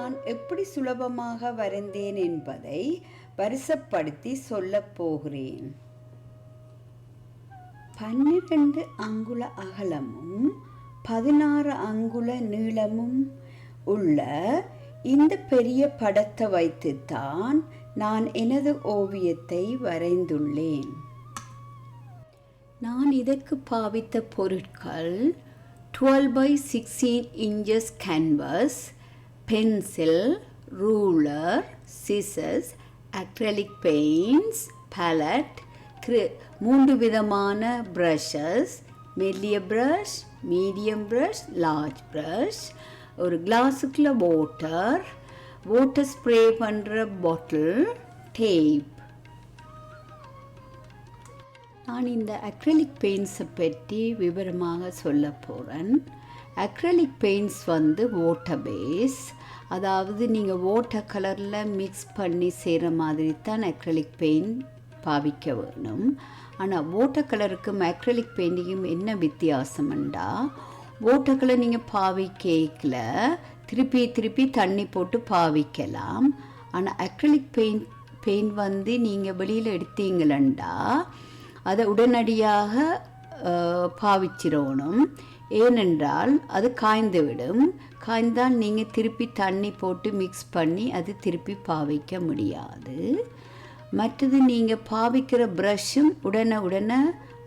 நான் எப்படி சுலபமாக வரைந்தேன் என்பதை வரிசைப்படுத்தி சொல்லப் போகிறேன். 12 அங்குல அகலமும் 16 அங்குல நீளமும் உள்ள இந்த பெரிய படத்தை வைத்துத்தான் நான் எனது ஓவியத்தை வரைந்துள்ளேன். நான் இதற்கு பாவித்த பொருட்கள் 12 by 16 inches canvas, pencil, ruler, scissors, acrylic paints, palette, 3 விதமான brushes, மெல்லிய brush, medium brush, large brush, ஒரு கிளாஸுக்குள்ள வாட்டர் ஸ்ப்ரே பண்ணுற பாட்டில், டேப். நான் இந்த அக்ரிலிக் பெயிண்ட்ஸை பற்றி விவரமாக சொல்ல போகிறேன். அக்ரிலிக் பெயிண்ட்ஸ் வாட்டர் பேஸ், அதாவது நீங்கள் வாட்டர் கலரில் மிக்ஸ் பண்ணி செய்கிற மாதிரி தான் அக்ரிலிக் பெயிண்ட் பாவிக்க வேணும். ஆனால் வாட்டர் கலருக்கும் அக்ரிலிக் பெயிண்டிங்கும் என்ன வித்தியாசம்ண்டா, வாட்டர் கலர் நீங்கள் பாவிக்கல திருப்பி தண்ணி போட்டு பாவிக்கலாம். ஆனால் அக்ரிலிக் பெயிண்ட் நீங்கள் வெளியில் எடுத்தீங்களா அதை உடனடியாக பாவிச்சிடணும். ஏனென்றால் அது காய்ந்து விடும். காய்ந்தால் நீங்கள் திருப்பி தண்ணி போட்டு மிக்ஸ் பண்ணி அது திருப்பி பாவிக்க முடியாது. மற்றது நீங்கள் பாவிக்கிற ப்ரஷ்ஷும் உடனே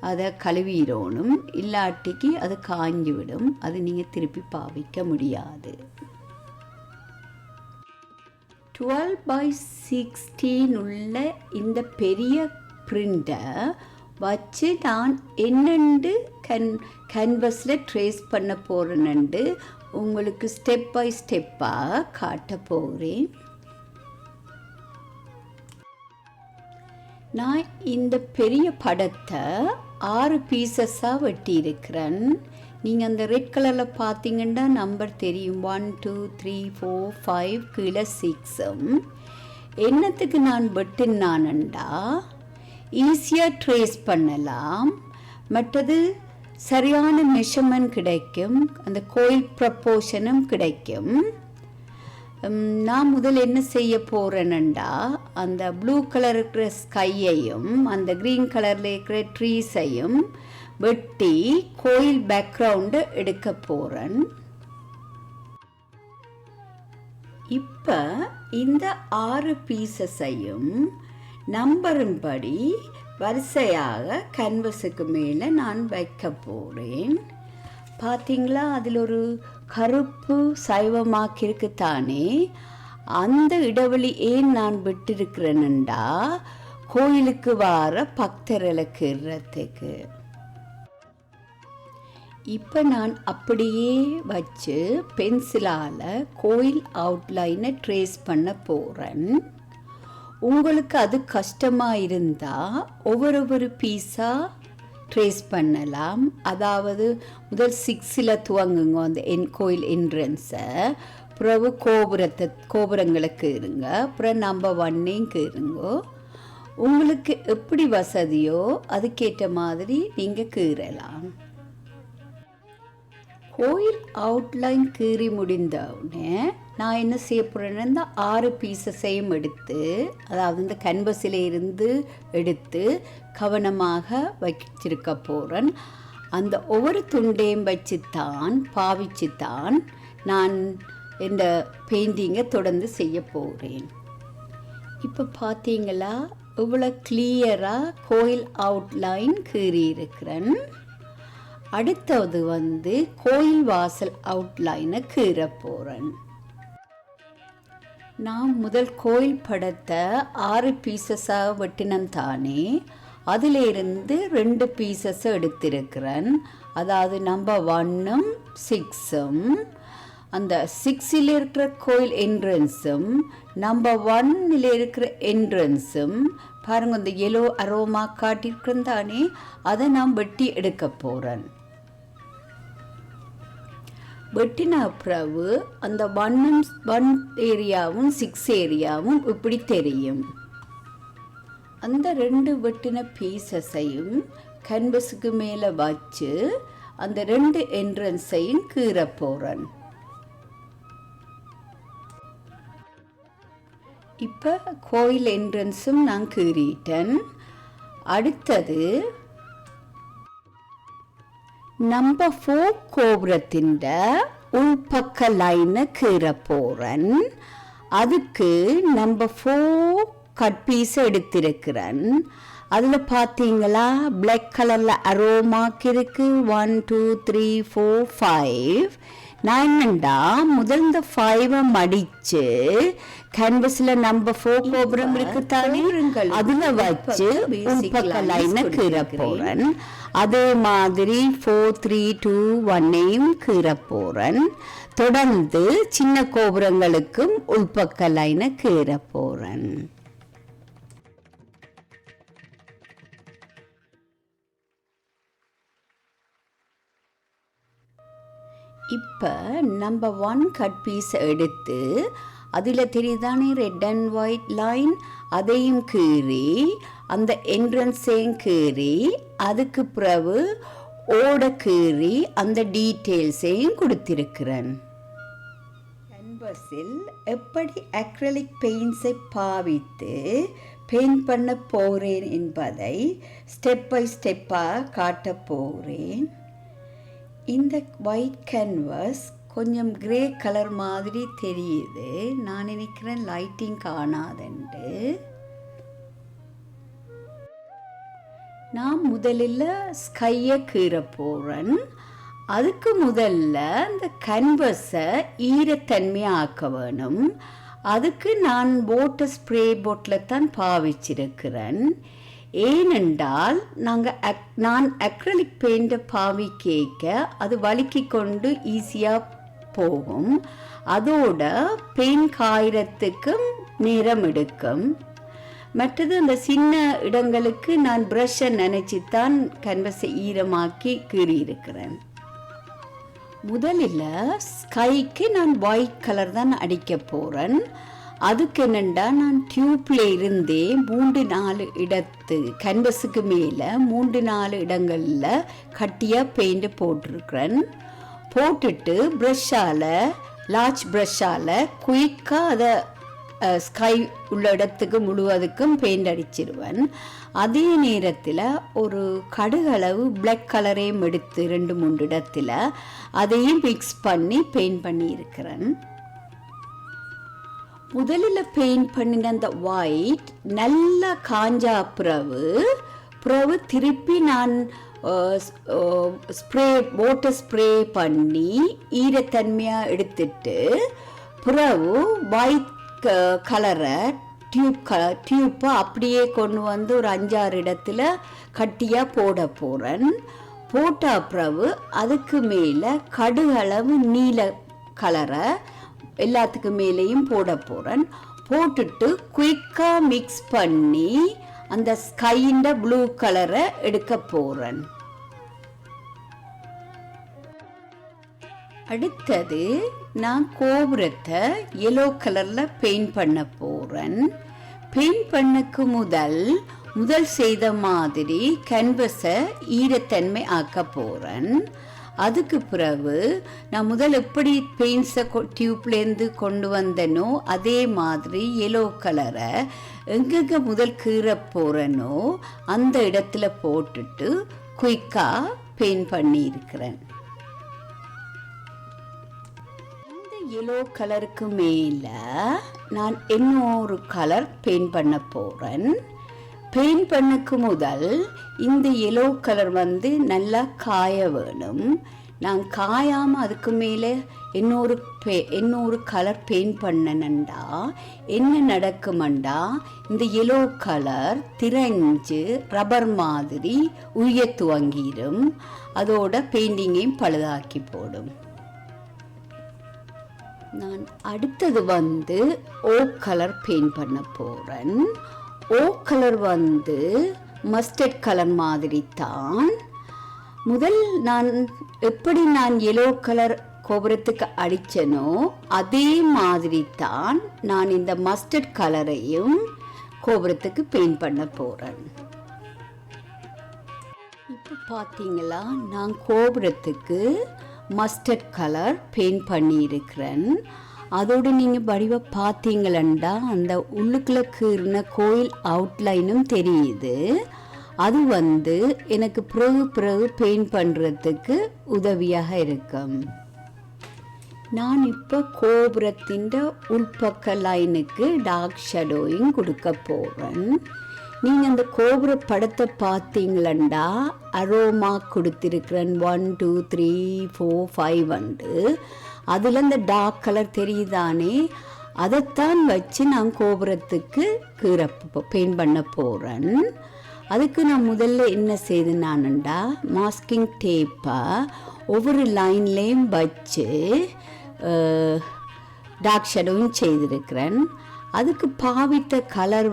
அதை கழுவிடணும், இல்லாட்டிக்கு அது காய்ஞ்சி விடும், அது நீங்கள் திருப்பி பாவிக்க முடியாது. 12 by 16 உள்ள இந்த பெரிய பிரிண்டை வச்சு நான் என்னென்று கேன்வஸில் ட்ரேஸ் பண்ண போகிறேன்னு உங்களுக்கு ஸ்டெப் பை ஸ்டெப்பாக காட்ட போகிறேன். நான் இந்த பெரிய படத்தை 6 பீசஸாக வெட்டியிருக்கிறேன். நீங்கள் அந்த ரெட் கலரில் பார்த்தீங்கன்னா நம்பர் தெரியும், 1 2 3 4 5 கீழே 6. என்னத்துக்கு நான் வெட்டினானண்டா ஈஸியாக ட்ரேஸ் பண்ணலாம், மற்றது சரியான மெஷர்மெண்ட் கிடைக்கும், அந்த கோயில் ப்ரப்போர்ஷனும் கிடைக்கும். நான் முதல் என்ன செய்ய போகிறேன்டா, அந்த ப்ளூ கலர் இருக்கிற ஸ்கையையும் அந்த க்ரீன் கலரில் இருக்கிற ட்ரீஸையும் வெட்டி கோயில் பேக்ரவுண்டை எடுக்க போகிறேன். இப்போ இந்த 6 பீசஸையும் நம்பரின்படி வரிசையாக கேன்வஸுக்கு மேலே நான் வைக்க போகிறேன். பார்த்தீங்களா, அதில் ஒரு கருப்பு சைவமாக்கிருக்குத்தானே. அந்த இடைவெளி ஏன் நான் விட்டிருக்கிறேன்டா கோயிலுக்கு வர பக்தர்களுக்கு இடுறதுக்கு. இப்போ நான் அப்படியே வச்சு பென்சிலால் கோயில் அவுட்லைனை ட்ரேஸ் பண்ண போகிறேன். உங்களுக்கு அது கஷ்டமாக இருந்தால் ஒவ்வொரு பீஸாக ட்ரேஸ் பண்ணலாம். அதாவது முதல் 6ல் துவங்குங்க அந்த கோயில் என்ட்ரன்ஸை, பிறகு கோபுரங்களுக்கு இருங்க, அப்புறம் நம்பர் 1 கீறுங்கோ. உங்களுக்கு எப்படி வசதியோ அதுக்கேற்ற மாதிரி நீங்கள் கீறலாம். கோயில் அவுட்லைன் கீறி முடிந்தவுடனே நான் என்ன செய்ய போகிறேன்னா இந்த 6 பீசஸையும் எடுத்து, அதாவது இந்த கேன்வஸில் இருந்து எடுத்து கவனமாக வச்சிருக்க போகிறேன். அந்த ஒவ்வொரு துண்டையும் பாவிச்சுத்தான் நான் இந்த பெயிண்டிங்கை தொடர்ந்து செய்ய போகிறேன். இப்போ பார்த்தீங்களா இவ்வளோ கிளியராக கோயில் அவுட்லைன் கீறி இருக்கிறேன். அடுத்தது கோயில் வாசல் அவுட்லைனை கீற போகிறேன். நான் முதல் கோயில் படத்தை 6 பீசஸாக வெட்டினம் தானே, அதிலிருந்து 2 பீசஸை எடுத்திருக்கிறேன். அதாவது நம்பர் 1ம் 6ம், அந்த 6ல் இருக்கிற கோயில் என்ட்ரன்ஸும் நம்பர் 1ல் இருக்கிற என்ட்ரன்ஸும் பாருங்க, இந்த எல்லோ அரோமா காட்டியிருக்கிறேன் தானே, அதை நான் வெட்டி எடுக்க போகிறேன். வெட்டின பிறகு அந்த 1 ஏரியாவும் 6 ஏரியாவும் இப்படி தெரியும். அந்த 2 வெட்டின பீசஸையும் கேன்வஸுக்கு மேலே வச்சு அந்த 2 என்ட்ரன்ஸையும் கீற போகிறேன். இப்போ கோயில் என்ட்ரன்ஸும் நான் கீறிட்டேன். அடுத்தது நம்பர் 4 கோபுரத்தின் உள்பக்க லைனை கீற போகிறேன். அதுக்கு நம்பர் 4 கட் பீஸ் எடுத்திருக்கிறேன். அதில் பார்த்தீங்களா பிளாக் கலரில் அரோ மார்க் இருக்கு. 1 2 3 4 5. நான் என்னண்டா முதல் இந்த 5 மடித்து கேன்வஸில் நம்பர் 4 கோபுரம் இருக்குத்தானே அதில் வச்சு உள்பக்க லைனை கீற போகிறேன். அதே மாதிரி 4 3 2 1ஐயும் கீற போகிறேன். தொடர்ந்து சின்ன கோபுரங்களுக்கும் உள்பக்க லைனை கீற போகிறேன். இப்போ நம்பர் 1 கட் பீஸ் எடுத்து அதில் தெரியுதானே ரெட் அண்ட் ஒயிட் லைன், அதையும் கீறி அந்த என்ட்ரன்ஸையும் கீறி அதுக்கு பிறகு ஓட கீறி அந்த டீட்டெயில்ஸையும் கொடுத்திருக்கிறேன். கேன்வஸில் எப்படி அக்ரிலிக் பெயிண்ட்ஸை பாவித்து பெயிண்ட் பண்ண போகிறேன் என்பதை ஸ்டெப் பை ஸ்டெப்பாக காட்ட போகிறேன். இந்த ஒயிட் கேன்வஸ் கொஞ்சம் கிரே கலர் மாதிரி தெரியுது. நான் நினைக்கிறேன் லைட்டிங் காணாதுண்டு. நான் முதலில் ஸ்கையை கீற போகிறேன். அதுக்கு முதல்ல இந்த கேன்வஸை ஈரத்தன்மையாக ஆக்க வேணும். அதுக்கு நான் வாட்டர் ஸ்ப்ரே பாட்டில் தான் பாவிச்சிருக்கிறேன். ஏனென்றால் நான் அக்ரிலிக் பெயிண்டை பாவிக்க அது வழுக்கி கொண்டு ஈஸியாக போகும். அதோட பெயிண்ட் காயறதுக்கும் நேரம் எடுக்கும். மற்றது அந்த சின்ன இடங்களுக்கு நான் ப்ரஷ்ஷை நினச்சித்தான் கேன்வஸை ஈரமாக்கி கீறியிருக்கிறேன். முதலில் ஸ்கைக்கு நான் ஒயிட் கலர் தான் அடிக்க போகிறேன். அதுக்கு என்னென்னா நான் டியூப்பில் இருந்தே 3-4 இடத்து கேன்வஸுக்கு மேலே 3-4 இடங்களில் கட்டியாக பெயிண்ட்டு போட்டிருக்கிறேன். போட்டுட்டு லார்ஜ் ப்ரஷ்ஷால் குயிக்காக அதை ஸ்கை உள்ள இடத்துக்கு முழுவதுக்கும் பெயிண்ட் அடிச்சிடுவேன். அதே நேரத்தில் ஒரு கடுகளவு பிளாக் கலரையும் எடுத்து 2-3 இடத்துல அதையும் மிக்ஸ் பண்ணி பெயிண்ட் பண்ணியிருக்கிறேன். முதலில் பெயிண்ட் பண்ணின அந்த ஒயிட் நல்லா காஞ்சா பிறகு திருப்பி நான் வாட்டர் ஸ்ப்ரே பண்ணி ஈரத்தன்மையாக எடுத்துட்டு பிறகு ஒயிட் கலரை டியூப்பை அப்படியே கொண்டு வந்து ஒரு 5-6 இடத்துல கட்டியாக போட போகிறேன். போட்ட பிறகு அதுக்கு மேலே கடுகளவு நீல கலரை எல்லாத்துக்கு மேலேயும் போட போகிறேன். போட்டுட்டு குயிக்காக மிக்ஸ் பண்ணி அந்த ஸ்கையின் ப்ளூ கலரை எடுக்க போகிறேன். அடுத்தது நான் கோபுரத்தை எல்லோ கலரில் பெயிண்ட் பண்ண போகிறேன். பெயிண்ட் பண்ணக்கு முதல் செய்த மாதிரி கேன்வஸை ஈரத்தன்மை ஆக்க போகிறேன். அதுக்கு பிறகு நான் எப்படி பெயிண்ட்ஸை டியூப்லேருந்து கொண்டு வந்தேனோ அதே மாதிரி எல்லோ கலரை எங்கெங்கே கீற போகிறேனோ அந்த இடத்துல போட்டுட்டு குயிக்காக பெயிண்ட் பண்ணியிருக்கிறேன். இந்த எல்லோ கலருக்கு மேலே நான் இன்னொரு கலர் பெயிண்ட் பண்ண போகிறேன். பெயிண்ட் பண்ணக்கு இந்த எல்லோ கலர் நல்லா காய வேணும். நான் காயாமல் அதுக்கு மேலே இன்னொரு கலர் பெயிண்ட் பண்ணணுண்டா என்ன நடக்குமெண்டா இந்த எல்லோ கலர் திரைஞ்சு ரப்பர் மாதிரி உரிய துவங்கிடும். அதோட பெயிண்டிங்கையும் பழுதாக்கி போடும். நான் அடுத்தது ஓக் கலர் பெயிண்ட் பண்ண போகிறேன். ஓக் கலர் மஸ்டர்ட் கலர் மாதிரி தான். நான் எப்படி எல்லோ கலர் கோபுரத்துக்கு அடித்தனோ அதே மாதிரி தான் நான் இந்த மஸ்டர்ட் கலரையும் கோபுரத்துக்கு பெயிண்ட் பண்ண போகிறேன். இப்போ பார்த்தீங்களா நான் கோபுரத்துக்கு மஸ்டர்ட் கலர் பெயிண்ட் பண்ணியிருக்கிறேன். அதோடு நீங்கள் வடிவ பார்த்தீங்களா அந்த உள்ளுக்குள்ள கீறின கோயில் அவுட்லைனும் தெரியுது. அது எனக்கு பிறகு பெயிண்ட் பண்ணுறதுக்கு உதவியாக இருக்கும். நான் இப்போ கோபுரத்தின் உள்பக்க லைனுக்கு டார்க் ஷேடோயிங் கொடுக்க போகிறேன். நீங்கள் அந்த கோபுர படத்தை பார்த்தீங்களா அரோமா கொடுத்துருக்குறேன் 1 2 3 4 5 அதில் அந்த டார்க் கலர் தெரியுதானே, அதைத்தான் வச்சு நான் கோபுரத்துக்கு பெயிண்ட் பண்ண போகிறேன். அதுக்கு நான் முதல்ல என்ன செய்தேனான்டா மாஸ்கிங் டேப்பை ஒவ்வொரு லைன்லேயும் வச்சு டார்க் ஷேடோவும் செய்திருக்கிறேன். அதுக்கு பாவித்த கலர்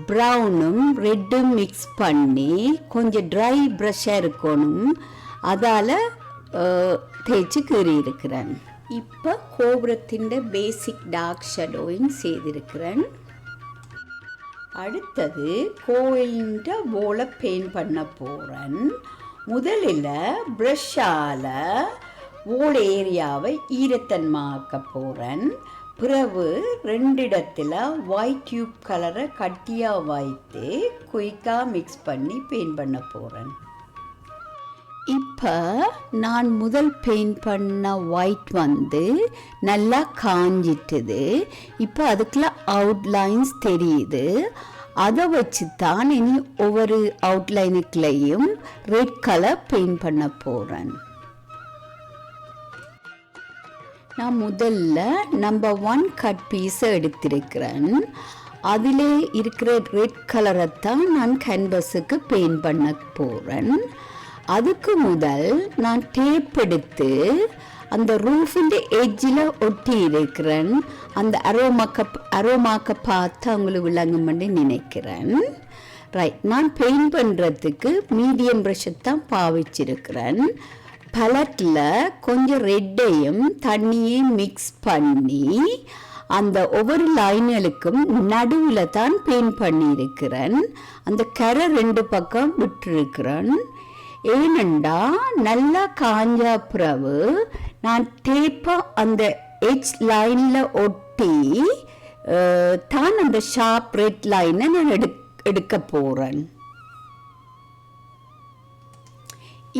ப்ரௌனும் ரெட்டும் மிக்ஸ் பண்ணி கொஞ்சம் ட்ரை ப்ரஷ்ஷாக இருக்கணும், அதால் தேய்ச்சி கீறியிருக்கிறேன். இப்போ கோபுரத்தின் பேசிக் டார்க் ஷேடோயிங் செய்திருக்கிறேன். அடுத்தது கோயிலின் போல பெயிண்ட் பண்ண போகிறேன். முதலில் ப்ரஷ்ஷால் ஓல் ஏரியாவை ஈரத்தன்மாக்க போகிறேன். பிறகு 2 இடத்துல ஒயிட் டியூப் கலரை கட்டியாக வைத்து குயிக்காக மிக்ஸ் பண்ணி பெயிண்ட் பண்ண போகிறேன். இப்போ நான் முதல் பெயிண்ட் பண்ண ஒயிட் நல்லா காஞ்சிட்டுது. இப்போ அதுக்குள்ள அவுட்லைன்ஸ் தெரியுது. அதை வச்சு தான் இனி ஒவ்வொரு அவுட்லைனுக்குள்ளேயும் ரெட் கலர் பெயிண்ட் பண்ண போகிறேன். நான் முதல்ல நம்பர் 1 கட் பீஸை எடுத்திருக்கிறேன். அதிலே இருக்கிற ரெட் கலரைத்தான் நான் கேன்வஸுக்கு பெயிண்ட் பண்ண போகிறேன். அதுக்கு முதல் நான் டேப் எடுத்து அந்த ரூஃபின் எட்ஜில் ஒட்டி இருக்கிறேன். அந்த அரோமாக்க பார்த்து அவங்களுக்கு விளங்கும்னு நினைக்கிறேன். ரைட், நான் பெயிண்ட் பண்ணுறதுக்கு மீடியம் ப்ரஷ்ஷை தான் பாவிச்சிருக்கிறேன். பலட்டில் கொஞ்சம் ரெட்டையும் தண்ணியையும் மிக்ஸ் பண்ணி அந்த ஒவ்வொரு லைன்களுக்கும் நடுவில் தான் பெயிண்ட் பண்ணியிருக்கிறேன். அந்த கரை 2 பக்கம் விட்டுருக்கிறேன். ஏனெண்டா நல்லா காஞ்சா பிறகு நான் டேப்பை அந்த எட்ஜ் லைனில் ஒட்டி தான் அந்த ஷார்ப் ரெட் லைனை நான் எடுக்க போகிறேன்.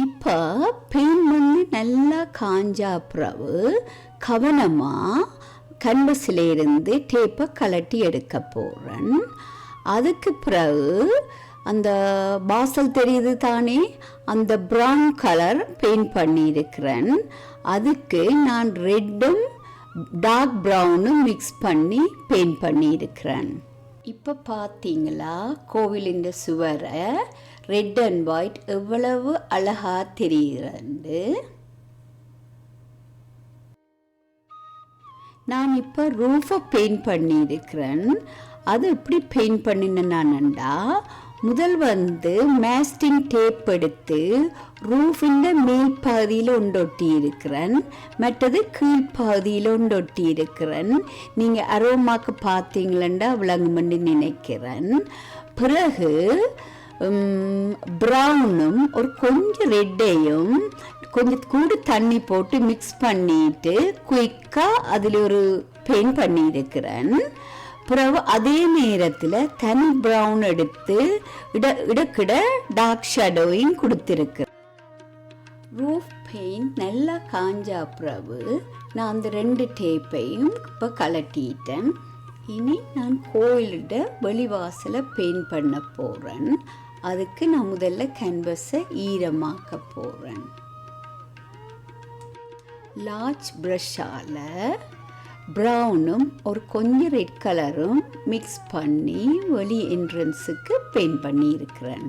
இப்போ பெயிண்ட் நல்லா காஞ்சா பிறகு கவனமாக கன்வஸிலேருந்து டேப்பை கலட்டி எடுக்க போகிறேன். அதுக்கு பிறகு அந்த பாசல் தெரியுது தானே, அந்த ப்ரௌன் கலர் பெயிண்ட் பண்ணியிருக்கிறேன். அதுக்கு நான் ரெட்டும் டார்க் ப்ரௌனும் மிக்ஸ் பண்ணி பெயிண்ட் பண்ணியிருக்கிறேன். இப்போ பார்த்தீங்களா கோவிலின் சுவரை ரெட் அண்ட் ஒயிட் எவ்வளவு அழகாக தெரிகிறது. நான் இப்போ ரூஃபை பெயிண்ட் பண்ணியிருக்கிறேன். அது எப்படி பெயிண்ட் பண்ணினேன்னான்டா முதல் மேஸ்டிங் டேப் எடுத்து ரூஃபின் மேல் பகுதியில் ஒண்டொட்டி இருக்கிறேன், மற்றது கீழ்ப்பகுதியில் ஒண்டொட்டி இருக்கிறேன். நீங்கள் அரோமாக்கு பார்த்தீங்களா விளங்குமென்று நினைக்கிறேன். பிறகு ப்ரௌனும் ஒரு கொஞ்சம் ரெட்டையும் கொஞ்சம் கூட தண்ணி போட்டு மிக்ஸ் பண்ணிட்டு குயிக்காக அதில் ஒரு பெயிண்ட் பண்ணியிருக்கிறேன். பிறகு அதே நேரத்தில் தனி ப்ரௌன் எடுத்து இடக்கிட டார்க் ஷேடோயிங் கொடுத்துருக்கிறேன். ரூஃப் பெயிண்ட் நல்லா காஞ்சா பிறகு நான் அந்த 2 டேப்பையும் இப்போ கலட்டிட்டேன். இனி நான் கோயிலோட வெளிவாசலை பெயிண்ட் பண்ண போகிறேன். அதுக்கு நான் முதல்ல கேன்வஸை ஈரமாக்க போகிறேன். லார்ஜ் ப்ரஷ்ஷால் ப்ரௌனும் ஒரு கொஞ்சம் ரெட் கலரும் மிக்ஸ் பண்ணி வெளி என்ட்ரன்ஸுக்கு பெயிண்ட் பண்ணியிருக்கிறேன்.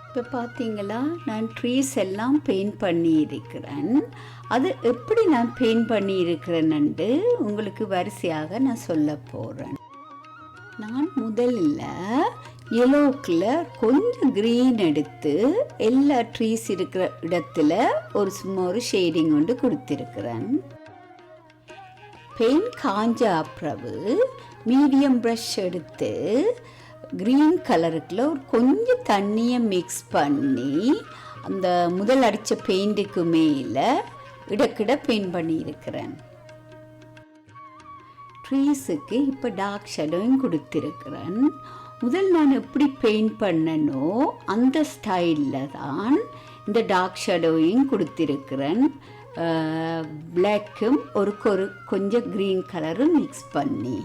இப்போ பார்த்தீங்களா நான் ட்ரீஸ் எல்லாம் பெயிண்ட் பண்ணியிருக்கிறேன். அது எப்படி நான் பெயிண்ட் பண்ணியிருக்கிறேன்னு உங்களுக்கு வரிசையாக நான் சொல்ல போகிறேன். நான் முதல்ல எல்லோ கலர் கொஞ்சம் க்ரீன் எடுத்து எல்லா ட்ரீஸ் இருக்கிற இடத்துல சும்மா ஒரு ஷேடிங் கொண்டு கொடுத்துருக்குறேன். பெயிண்ட் காஞ்ச பிறகு மீடியம் ப்ரஷ் எடுத்து க்ரீன் கலருக்குள்ள கொஞ்சம் தண்ணியை மிக்ஸ் பண்ணி அந்த முதல் அடித்த பெயிண்ட்டுக்கு மேலே இடக்கிட பெயிண்ட் பண்ணியிருக்கிறேன். ட்ரீஸுக்கு இப்போ டார்க் ஷேடோவும் கொடுத்துருக்கிறேன். முதல் நான் எப்படி பெயிண்ட் பண்ணனோ அந்த ஸ்டைலில் தான் இந்த டார்க் ஷேடோவையும் கொடுத்துருக்கிறேன். பிளாக்கும் ஒரு கொஞ்சம் க்ரீன் கலரும் மிக்ஸ் பண்ணி.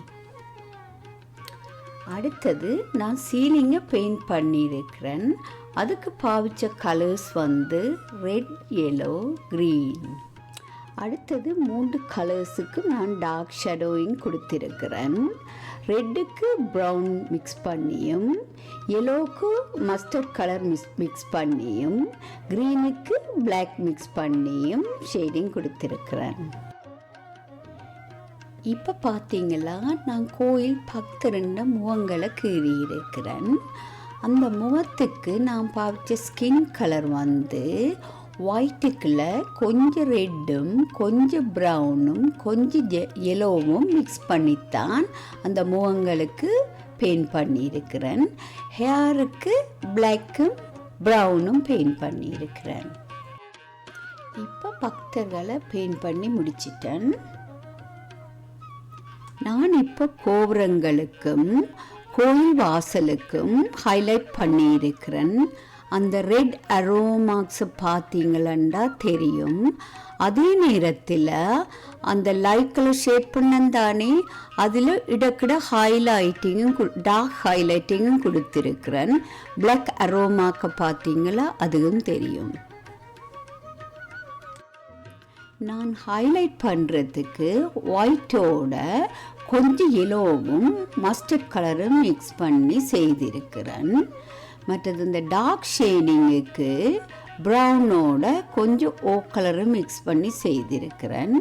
அடுத்தது நான் சீலிங்கை பெயிண்ட் பண்ணியிருக்கிறேன். அதுக்கு பாவிச்ச கலர்ஸ் வந்து ரெட், எல்லோ, க்ரீன். அடுத்தது 3 கலர்ஸுக்கு நான் டார்க் ஷேடோயிங் கொடுத்துருக்கிறேன். ரெட்டுக்கு ப்ரௌன் மிக்ஸ் பண்ணியும், எல்லோவுக்கு மஸ்டர்ட் கலர் மிக்ஸ் பண்ணியும், க்ரீனுக்கு பிளாக் மிக்ஸ் பண்ணியும் ஷேடிங் கொடுத்துருக்கிறேன். இப்போ பார்த்தீங்களா, நான் கோயில் பக்தருண்ட முகங்களை கீறியிருக்கிறேன். அந்த முகத்துக்கு நான் பாவிச்ச ஸ்கின் கலர் வந்து ஒயிட்டுக்குள்ள கொஞ்சம் ரெட்டும் கொஞ்சம் ப்ரௌனும் கொஞ்சம் எல்லோவும் மிக்ஸ் பண்ணித்தான் அந்த முகங்களுக்கு பெயிண்ட் பண்ணியிருக்கிறேன். ஹேருக்கு பிளாக்கும் ப்ரௌனும் பெயிண்ட் பண்ணியிருக்கிறேன். இப்போ பக்தர்களை பெயிண்ட் பண்ணி முடிச்சிட்டேன். நான் இப்போ கோபுரங்களுக்கும் கோயில் வாசலுக்கும் ஹைலைட் பண்ணியிருக்கிறேன். அந்த ரெட் அரோ மார்க்ஸை பார்த்தீங்களா தெரியும். அதே நேரத்தில் அந்த லைட் கலர் ஷேட் பண்ணந்தானே அதில் இடக்கிட ஹைலைட்டிங்கும் டார்க் ஹைலைட்டிங்கும் கொடுத்துருக்கிறேன். பிளாக் அரோ மார்க்கை பார்த்தீங்களா, அதுவும் தெரியும். நான் ஹைலைட் பண்ணுறதுக்கு ஒயிட்டோட கொஞ்சம் எல்லோவும் மஸ்டர்ட் கலரும் மிக்ஸ் பண்ணி செய்திருக்கிறேன். மற்றது இந்த டார்க் ஷேடிங்குக்கு ப்ரௌனோட கொஞ்சம் ஓக் கலரும் மிக்ஸ் பண்ணி செய்திருக்கிறேன்.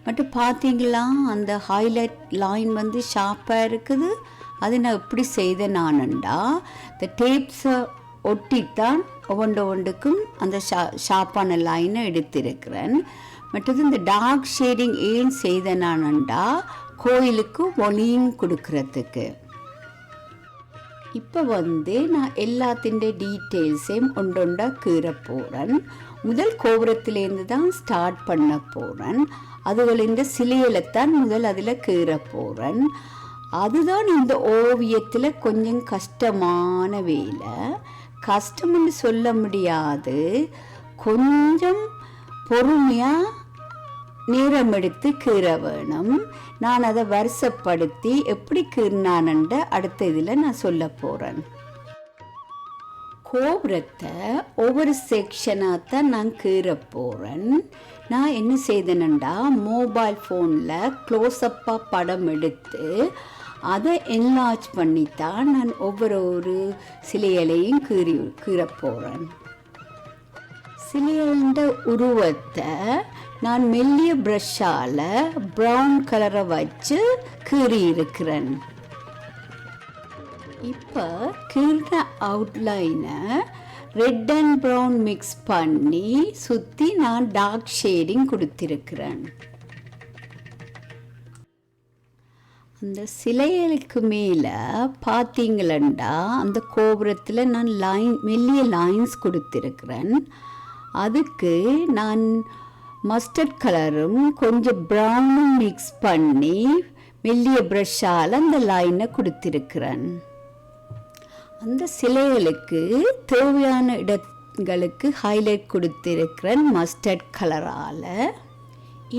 மட்டும் பார்த்தீங்களா, அந்த ஹைலைட் லைன் வந்து ஷார்ப்பாக இருக்குது. அது நான் எப்படி செய்த நானுண்டா, இந்த டேப்ஸை ஒட்டித்தான் ஒவ்வொன்றுக்கும் அந்த ஷார்ப்பான லைனை எடுத்திருக்கிறேன். மற்றது இந்த டார்க் ஷேடிங் ஏன் செய்த நானுண்டா, கோயிலுக்கு ஒளியும் கொடுக்கறதுக்கு. இப்போ வந்து நான் எல்லாத்தின் டீட்டெயில்ஸையும் ஒன்றொண்டா கீற போகிறேன். முதல் கோபுரத்திலேருந்து தான் ஸ்டார்ட் பண்ண போகிறேன். அதுகள் இந்த சிலையில்தான் முதல் அதில் கீற போகிறேன். அதுதான் இந்த ஓவியத்தில் கொஞ்சம் கஷ்டமான வேலை. கஷ்டம்னு சொல்ல முடியாது, கொஞ்சம் பொறுமையாக நேரம் எடுத்து கீற வேணும். நான் அதை வருஷப்படுத்தி எப்படி கீறினான்ன்ற அடுத்த இதில் நான் சொல்ல போகிறேன். கோபுரத்தை ஒவ்வொரு செக்ஷனாக தான் நான் கீற போகிறேன். நான் என்ன செய்தேன்டா, மொபைல் ஃபோனில் க்ளோஸ்அப்பாக படம் எடுத்து அதை என்லார்ஜ் பண்ணித்தான் நான் ஒவ்வொரு சிலைகளையும் கீற போகிறேன். சிலையோட உருவத்தை நான் மெல்லிய ப்ரஷ்ஷால் ப்ரௌன் கலரை வச்சு கீறியிருக்கிறேன். இப்போ கீறின அவுட்லைனை ரெட் அண்ட் ப்ரௌன் மிக்ஸ் பண்ணி சுற்றி நான் டார்க் ஷேடிங் கொடுத்திருக்கிறேன். அந்த சிலைகளுக்கு மேலே பார்த்தீங்களா, அந்த கோபுரத்தில் நான் மெல்லிய லைன்ஸ் கொடுத்திருக்கிறேன். அதுக்கு நான் மஸ்டர்ட் கலரும் கொஞ்சம் ப்ரௌனும் மிக்ஸ் பண்ணி மெல்லிய ப்ரஷ்ஷால் அந்த லைனை கொடுத்திருக்கிறேன். அந்த சிலைகளுக்கு தேவையான இடங்களுக்கு ஹைலைட் கொடுத்திருக்கிறேன் மஸ்டர்ட் கலரால்.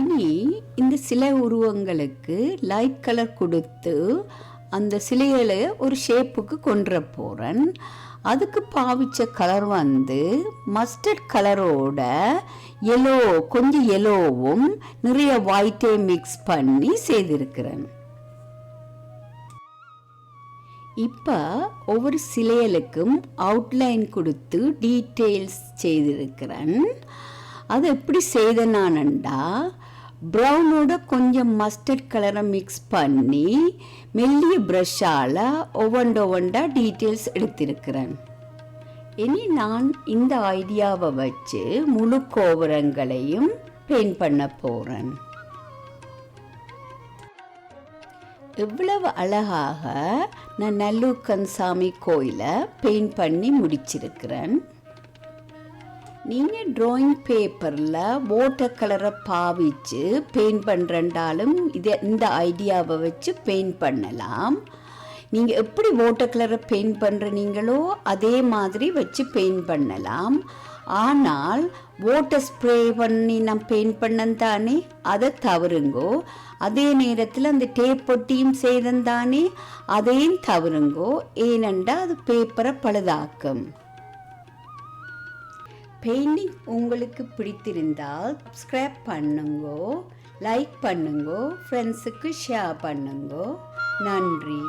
இனி இந்த சிலை உருவங்களுக்கு லைட் கலர் கொடுத்து அந்த சிலைகளை ஒரு ஷேப்புக்கு கொண்டு போகிறேன். அதுக்கு பாவிச்ச கலர் வந்து மஸ்டர்ட் கலரோட எல்லோ, கொஞ்சம் எல்லோவும் நிறைய ஒயிட்டே மிக்ஸ் பண்ணி செய்திருக்கிறேன். இப்போ ஒவ்வொரு சிலைகளுக்கும் அவுட்லைன் கொடுத்து டீட்டெயில்ஸ் செய்திருக்கிறேன். அது எப்படி செய்த நானண்டா, ப்ரௌனோட கொஞ்சம் மஸ்டர்ட் கலரை மிக்ஸ் பண்ணி மெல்லிய ப்ரஷ்ஷால் ஒவ்வொண்டா டீட்டெயில்ஸ் எடுத்திருக்கிறேன். இனி நான் இந்த ஐடியாவை வச்சு முழு கோபுரங்களையும் பெயிண்ட் பண்ண போகிறேன். எவ்வளவு அழகாக நான் நல்லூர் கந்தசாமி கோயிலை பெயிண்ட் பண்ணி முடிச்சிருக்கிறேன். நீங்கள் ட்ராயிங் பேப்பரில் வாட்டர் கலரை பாவிச்சு பெயிண்ட் பண்ணுறண்டாலும் இந்த ஐடியாவை வச்சு பெயிண்ட் பண்ணலாம். நீங்கள் எப்படி வாட்டர் கலரை பெயிண்ட் பண்ணுறீங்களோ அதே மாதிரி வச்சு பெயிண்ட் பண்ணலாம். ஆனால் வாட்டர் ஸ்ப்ரே பண்ணி நான் பெயிண்ட் பண்ணேன் தானே, அதை தவறுங்கோ. அதே நேரத்தில் அந்த டேப் பொட்டியும் செய்தேன் தானே, அதையும் தவறுங்கோ. ஏனெண்டா அது பேப்பரை பழுதாக்கும். பெயிண்டிங் உங்களுக்கு பிடித்திருந்தால் சப்ஸ்கிரைப் பண்ணுங்கோ, லைக் பண்ணுங்கோ, ஃப்ரெண்ட்ஸுக்கு ஷேர் பண்ணுங்கோ. நன்றி.